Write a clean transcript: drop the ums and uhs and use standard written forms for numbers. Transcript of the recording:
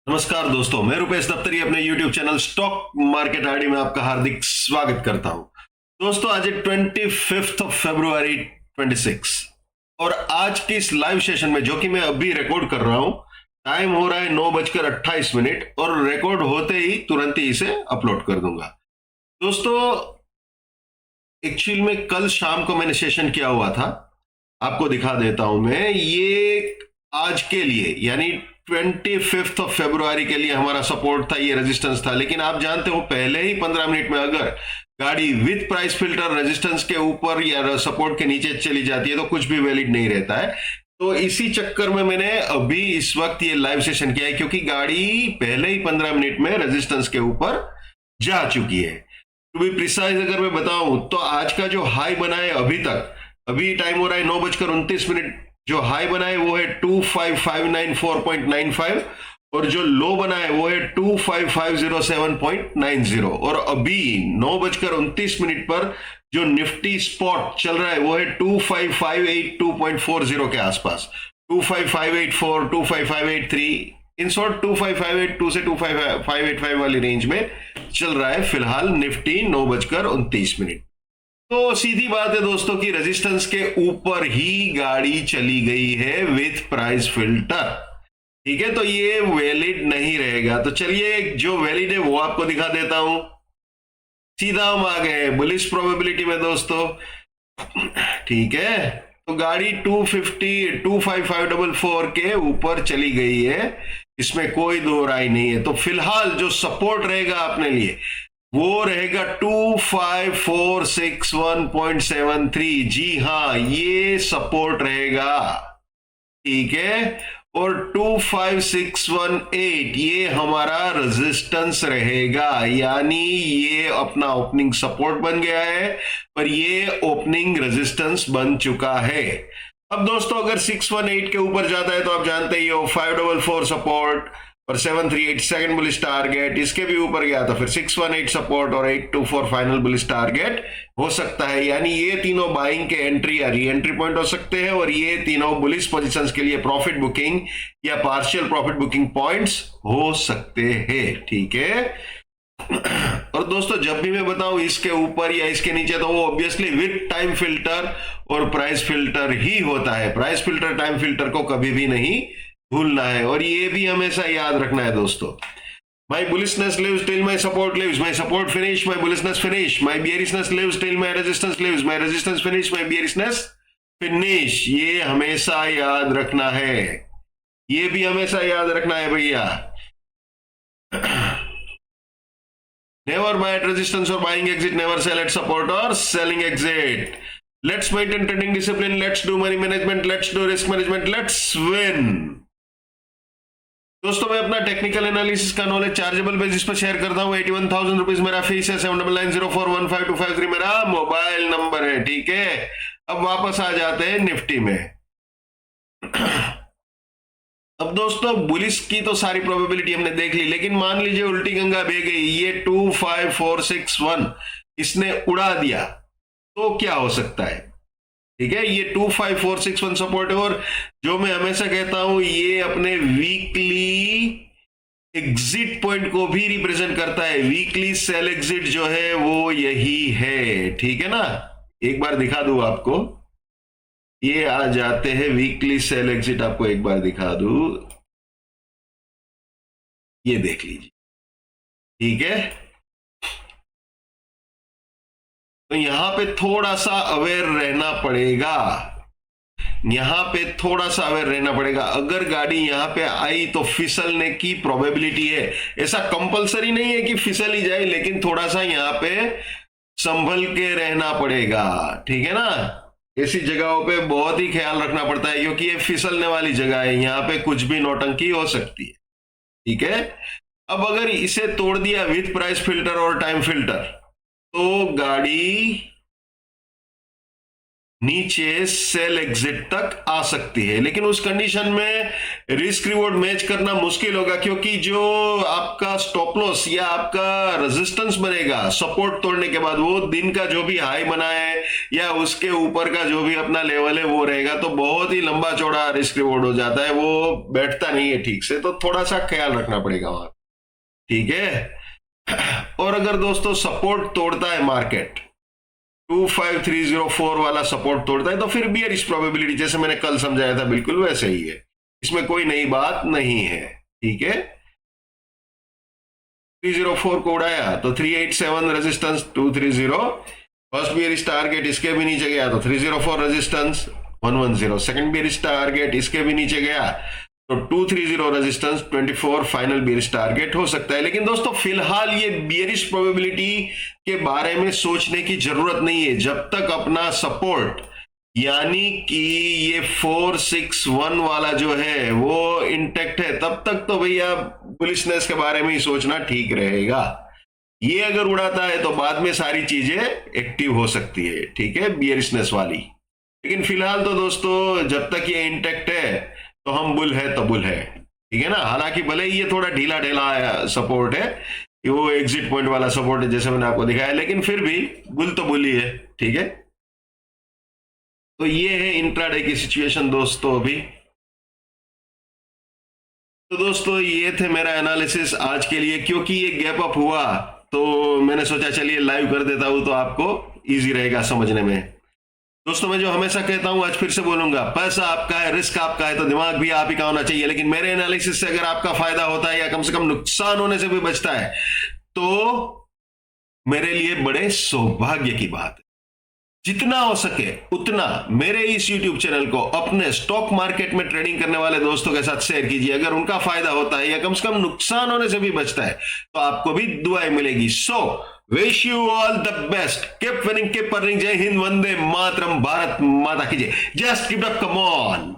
नमस्कार दोस्तों, मैं रुपेश दफ्तरी अपने YouTube channel stock market ID में आपका हार्दिक स्वागत करता हूं। दोस्तों, आज है 25 फरवरी 2026 और आज की इस लाइव सेशन में जो कि मैं अभी रिकॉर्ड कर रहा हूं, टाइम हो रहा है 9:28 और रिकॉर्ड होते ही तुरंत ही इसे अपलोड कर दूंगा। दोस्तों, एक्चुअल में कल शाम को मैंने सेशन किया हुआ था, आपको दिखा देता हूं मैं। ये आज के लिए यानी 25 फरवरी के लिए हमारा सपोर्ट था, ये रेजिस्टेंस था। लेकिन आप जानते हो पहले ही 15 मिनट में अगर गाड़ी विथ प्राइस फिल्टर रेजिस्टेंस के ऊपर या सपोर्ट के नीचे चली जाती है तो कुछ भी वैलिड नहीं रहता है। तो इसी चक्कर में मैंने अभी इस वक्त ये लाइव सेशन किया है, क्योंकि गाड़ी पहले ही 15 मिनट में रेजिस्टेंस के ऊपर जा चुकी है। टू बी प्रिसाइज अगर मैं बताऊं तो आज का जो हाई बना है अभी तक, अभी टाइम हो रहा है 9:29, जो हाई बना है वो है 25,594.95 और जो लो बना है वो है 25,507.90। और अभी 9:29 पर जो निफ्टी स्पॉट चल रहा है वो है 25,582.40 के आसपास, 25,584, 25,583, इन शॉर्ट 25,582 से 25,585 वाली रेंज में चल रहा है फिलहाल निफ्टी 9:29। तो सीधी बात है दोस्तों कि रेजिस्टेंस के ऊपर ही गाड़ी चली गई है विथ प्राइस फिल्टर। ठीक है, तो ये वैलिड नहीं रहेगा। तो चलिए जो वैलिड है वो आपको दिखा देता हूं। सीधा हम आ गए बुलिश प्रोबेबिलिटी में दोस्तों। ठीक है, तो गाड़ी 255,4 के ऊपर चली गई है, इसमें कोई दो राय नहीं है। तो फिलहाल जो सपोर्ट रहेगा अपने लिए वो रहेगा 25,461.73। जी हाँ, ये सपोर्ट रहेगा। ठीक है, और 25,618 ये हमारा रेजिस्टेंस रहेगा। यानी ये अपना ओपनिंग सपोर्ट बन गया है पर ये ओपनिंग रेजिस्टेंस बन चुका है। अब दोस्तों अगर 618 के ऊपर जाता है तो आप जानते ही हो 544 सपोर्ट और 738 सेकंड बुलिश टारगेट, इसके भी ऊपर गया तो फिर 618 सपोर्ट और 824 फाइनल बुलिश टारगेट हो सकता है। यानी ये तीनों बाइंग के एंट्री या री एंट्री पॉइंट हो सकते हैं और ये तीनों बुलिश पोजीशंस के लिए प्रॉफिट बुकिंग या पार्शियल प्रॉफिट बुकिंग पॉइंट्स हो सकते हैं। ठीक है, और दोस्तों जब भी मैं बताऊं इसके ऊपर या इसके नीचे तो वो ऑब्वियसली विद टाइम फिल्टर और प्राइस फिल्टर ही होता है। प्राइस फिल्टर टाइम फिल्टर को कभी भी नहीं भूलना है और ये भी हमेशा याद रखना है दोस्तों। My bullishness lives till my support lives. My support finish, my bullishness finish. My bearishness lives till my resistance lives. My resistance finish, my bearishness finish. ये हमेशा याद रखना है, ये भी हमेशा याद रखना है भैया। Never buy at resistance or buying exit. Never sell at support or selling exit. Let's maintain trading discipline. Let's do money management. Let's do risk management. Let's win. दोस्तों मैं अपना टेक्निकल एनालिसिस का नॉलेज चार्जेबल बेसिस पर share करता हूँ। 81,000 rupees मेरा fees है। 7990415253 मेरा मोबाइल नंबर है। ठीक है, अब वापस आ जाते हैं निफ्टी में। अब दोस्तों बुलिश की तो सारी प्रोबेबिलिटी हमने देख ली, लेकिन मान लीजिए उल्टी गंगा बह गई, ये 25,461 इसने उड़ा दिया तो क्या हो सकता है। ठीक है, ये 25,461 सपोर्ट है और जो मैं हमेशा कहता हूं ये अपने वीकली एग्जिट पॉइंट को भी रिप्रेजेंट करता है। वीकली सेल एग्जिट जो है वो यही है। ठीक है ना, एक बार दिखा दूं आपको, ये आ जाते हैं वीकली सेल एग्जिट, आपको एक बार दिखा दूं, ये देख लीजिए। ठीक है, तो यहां पे थोड़ा सा अवेयर रहना पड़ेगा, यहां पे थोड़ा सा अवेयर रहना पड़ेगा। अगर गाड़ी यहां पे आई तो फिसलने की प्रोबेबिलिटी है। ऐसा कंपलसरी नहीं है कि फिसल ही जाए, लेकिन थोड़ा सा यहां पे संभल के रहना पड़ेगा। ठीक है ना, ऐसी जगहों पे बहुत ही ख्याल रखना पड़ता है क्योंकि ये फिसलने वाली जगह है, यहां पे कुछ भी नौटंकी हो सकती है। ठीक है, अब अगर इसे तोड़ दिया विथ प्राइस फिल्टर और टाइम फिल्टर तो गाड़ी नीचे सेल एग्जिट तक आ सकती है, लेकिन उस कंडीशन में रिस्क रिवॉर्ड मैच करना मुश्किल होगा, क्योंकि जो आपका स्टॉप लॉस या आपका रेजिस्टेंस बनेगा सपोर्ट तोड़ने के बाद, वो दिन का जो भी हाई बना है या उसके ऊपर का जो भी अपना लेवल है वो रहेगा, तो बहुत ही लंबा चौड़ा रिस्क रिवॉर्ड हो जाता है, वो बैठता नहीं है ठीक से, तो थोड़ा सा ख्याल रखना पड़ेगा वहां। ठीक है। और अगर दोस्तों सपोर्ट तोड़ता है मार्केट, 25304 वाला सपोर्ट तोड़ता है, तो फिर बियरिश प्रोबेबिलिटी, जैसे मैंने कल समझाया था, बिल्कुल वैसे ही है, इसमें कोई नई बात नहीं है। ठीक है, 304 को उड़ाया तो 387 रेजिस्टेंस, 230 फर्स्ट बियरिश टारगेट, इसके भी नीचे गया तो 304 रेजिस्टेंस, 110 सेकंड बियरिश टारगेट, इसके भी नीचे गया तो 230 रेजिस्टेंस, 24 फाइनल बियरिश टारगेट हो सकता है। लेकिन दोस्तों फिलहाल ये बियरिश प्रोबेबिलिटी के बारे में सोचने की जरूरत नहीं है, जब तक अपना सपोर्ट यानी कि ये 461 वाला जो है वो इंटेक्ट है, तब तक तो भैया बुलिशनेस के बारे में ही सोचना ठीक रहेगा। ये अगर उड़ाता है तो बाद में सारी चीजें एक्टिव हो सकती है, ठीक है, बियरिशनेस वाली। लेकिन फिलहाल तो दोस्तों जब तक ये इंटेक्ट है तो हम बुल है तो बुल है, ठीक है ना। हालांकि भले ही ये थोड़ा ढीला ढीला सपोर्ट है, वो एग्जिट पॉइंट वाला सपोर्ट है जैसे मैंने आपको दिखाया, लेकिन फिर भी बुल तो बुल ही है। ठीक है, तो ये है इंट्राडे की सिचुएशन दोस्तों अभी। तो दोस्तों ये थे मेरा एनालिसिस आज के लिए, क्योंकि ये गैप अप हुआ तो मैंने सोचा चलिए लाइव कर देता हूं, तो आपको इजी रहेगा समझने में। दोस्तों मैं जो हमेशा कहता हूं आज फिर से बोलूंगा, पैसा आपका है, रिस्क आपका है, तो दिमाग भी आप ही का होना चाहिए। लेकिन मेरे एनालिसिस से अगर आपका फायदा होता है या कम से कम नुकसान होने से भी बचता है, तो मेरे लिए बड़े सौभाग्य की बात है। जितना हो सके उतना मेरे इस YouTube चैनल को अपने स्टॉक मार्केट में ट्रेडिंग करने वाले दोस्तों के साथ शेयर कीजिए। अगर उनका फायदा होता है या कम से कम नुकसान होने से भी बचता है, तो आपको भी दुआएं मिलेगी। So wish you all the best, keep winning, keep earning. जय हिंद, वंदे मातरम, भारत माता की जय, just keep up, come on.